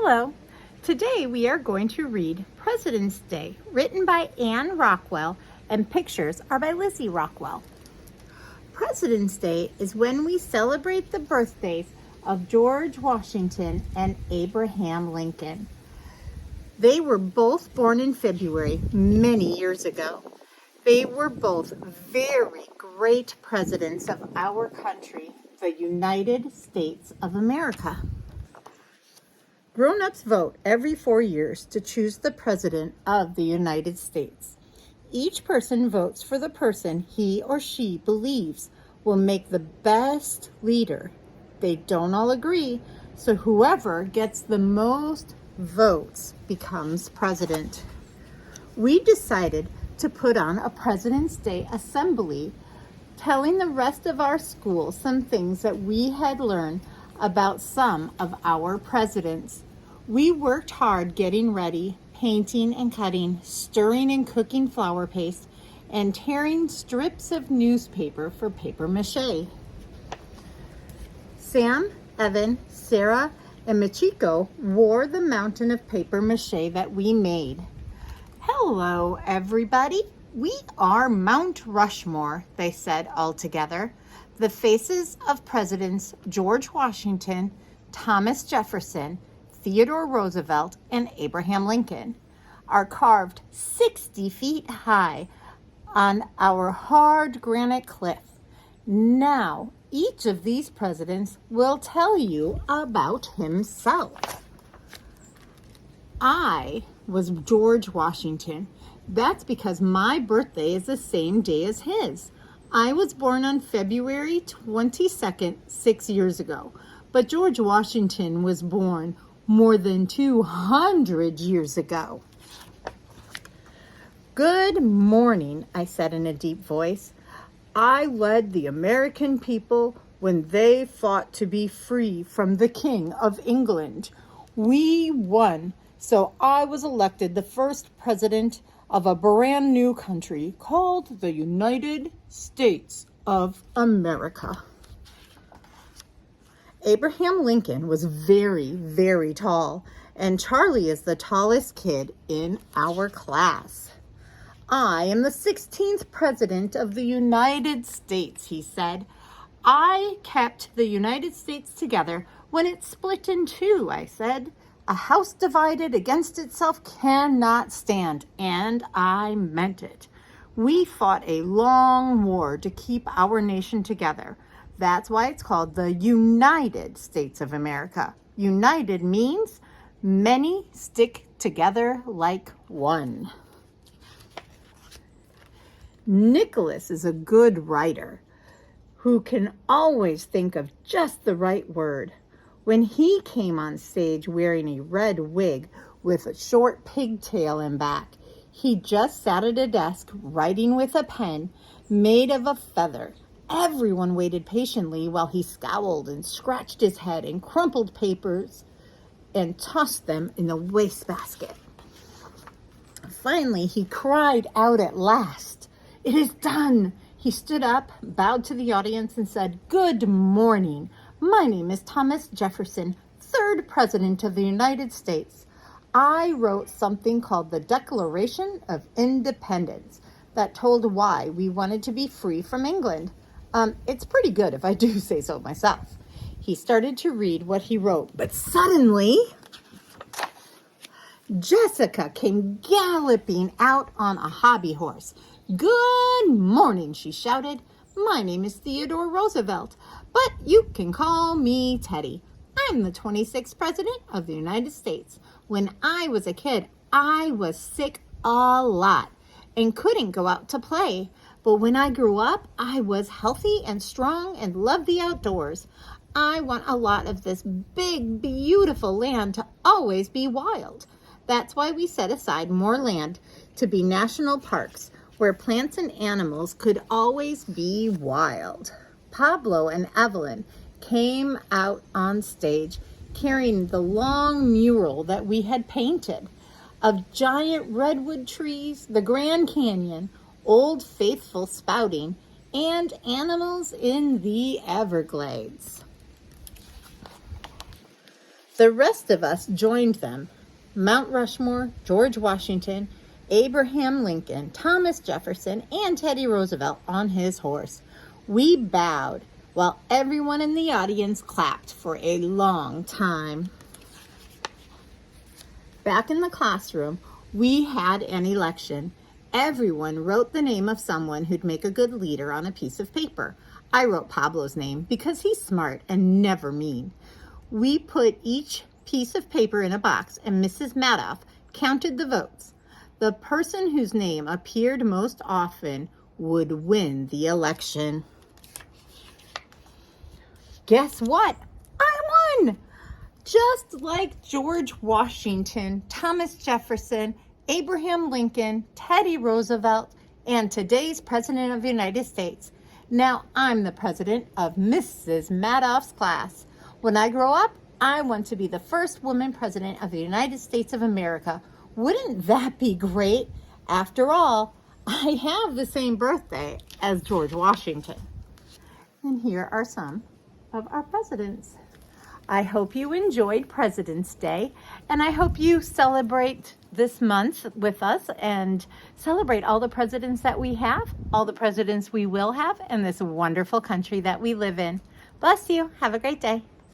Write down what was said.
Hello. Today we are going to read President's Day, written by Anne Rockwell, and pictures are by Lizzie Rockwell. President's Day is when we celebrate the birthdays of George Washington and Abraham Lincoln. They were both born in February many years ago. They were both very great presidents of our country, the United States of America. Grown-ups vote every 4 years to choose the President of the United States. Each person votes for the person he or she believes will make the best leader. They don't all agree, so whoever gets the most votes becomes president. We decided to put on a President's Day assembly, telling the rest of our school some things that we had learned about some of our presidents. We worked hard getting ready, painting and cutting, stirring and cooking flour paste, and tearing strips of newspaper for paper mache. Sam, Evan, Sarah, and Machiko wore the mountain of paper mache that we made. Hello, everybody. We are Mount Rushmore, they said all together. The faces of Presidents George Washington, Thomas Jefferson, Theodore Roosevelt, and Abraham Lincoln are carved 60 feet high on our hard granite cliff. Now, each of these presidents will tell you about himself. I was George Washington. That's because my birthday is the same day as his. I was born on February 22nd, 6 years ago, but George Washington was born more than 200 years ago. Good morning, I said in a deep voice. I led the American people when they fought to be free from the King of England. We won, so I was elected the first president of a brand new country called the United States of America. Abraham Lincoln was very, very tall, and Charlie is the tallest kid in our class. I am the 16th president of the United States, he said. I kept the United States together when it split in two, I said. A house divided against itself cannot stand, and I meant it. We fought a long war to keep our nation together. That's why it's called the United States of America. United means many stick together like one. Nicholas is a good writer who can always think of just the right word. When he came on stage wearing a red wig with a short pigtail in back, he just sat at a desk writing with a pen made of a feather. Everyone waited patiently while he scowled and scratched his head and crumpled papers and tossed them in the wastebasket. Finally, he cried out at last, "It is done!" He stood up, bowed to the audience, and said, "Good morning. My name is Thomas Jefferson, third President of the United States. I wrote something called the Declaration of Independence that told why we wanted to be free from England. It's pretty good if I do say so myself." He started to read what he wrote, but suddenly Jessica came galloping out on a hobby horse. "Good morning," she shouted. "My name is Theodore Roosevelt, but you can call me Teddy. I'm the 26th President of the United States. When I was a kid, I was sick a lot and couldn't go out to play. But when I grew up, I was healthy and strong and loved the outdoors. I want a lot of this big, beautiful land to always be wild. That's why we set aside more land to be national parks where plants and animals could always be wild." Pablo and Evelyn came out on stage carrying the long mural that we had painted of giant redwood trees, the Grand Canyon, Old Faithful spouting, and animals in the Everglades. The rest of us joined them. Mount Rushmore, George Washington, Abraham Lincoln, Thomas Jefferson, and Teddy Roosevelt on his horse. We bowed while everyone in the audience clapped for a long time. Back in the classroom, we had an election. Everyone wrote the name of someone who'd make a good leader on a piece of paper. I wrote Pablo's name because he's smart and never mean. We put each piece of paper in a box and Mrs. Madoff counted the votes. The person whose name appeared most often would win the election. Guess what? I won! Just like George Washington, Thomas Jefferson, Abraham Lincoln, Teddy Roosevelt, and today's President of the United States. Now I'm the president of Mrs. Madoff's class. When I grow up, I want to be the first woman president of the United States of America. Wouldn't that be great? After all, I have the same birthday as George Washington. And here are some of our presidents. I hope you enjoyed President's Day, and I hope you celebrate this month with us and celebrate all the presidents that we have, all the presidents we will have, and this wonderful country that we live in. Bless you. Have a great day.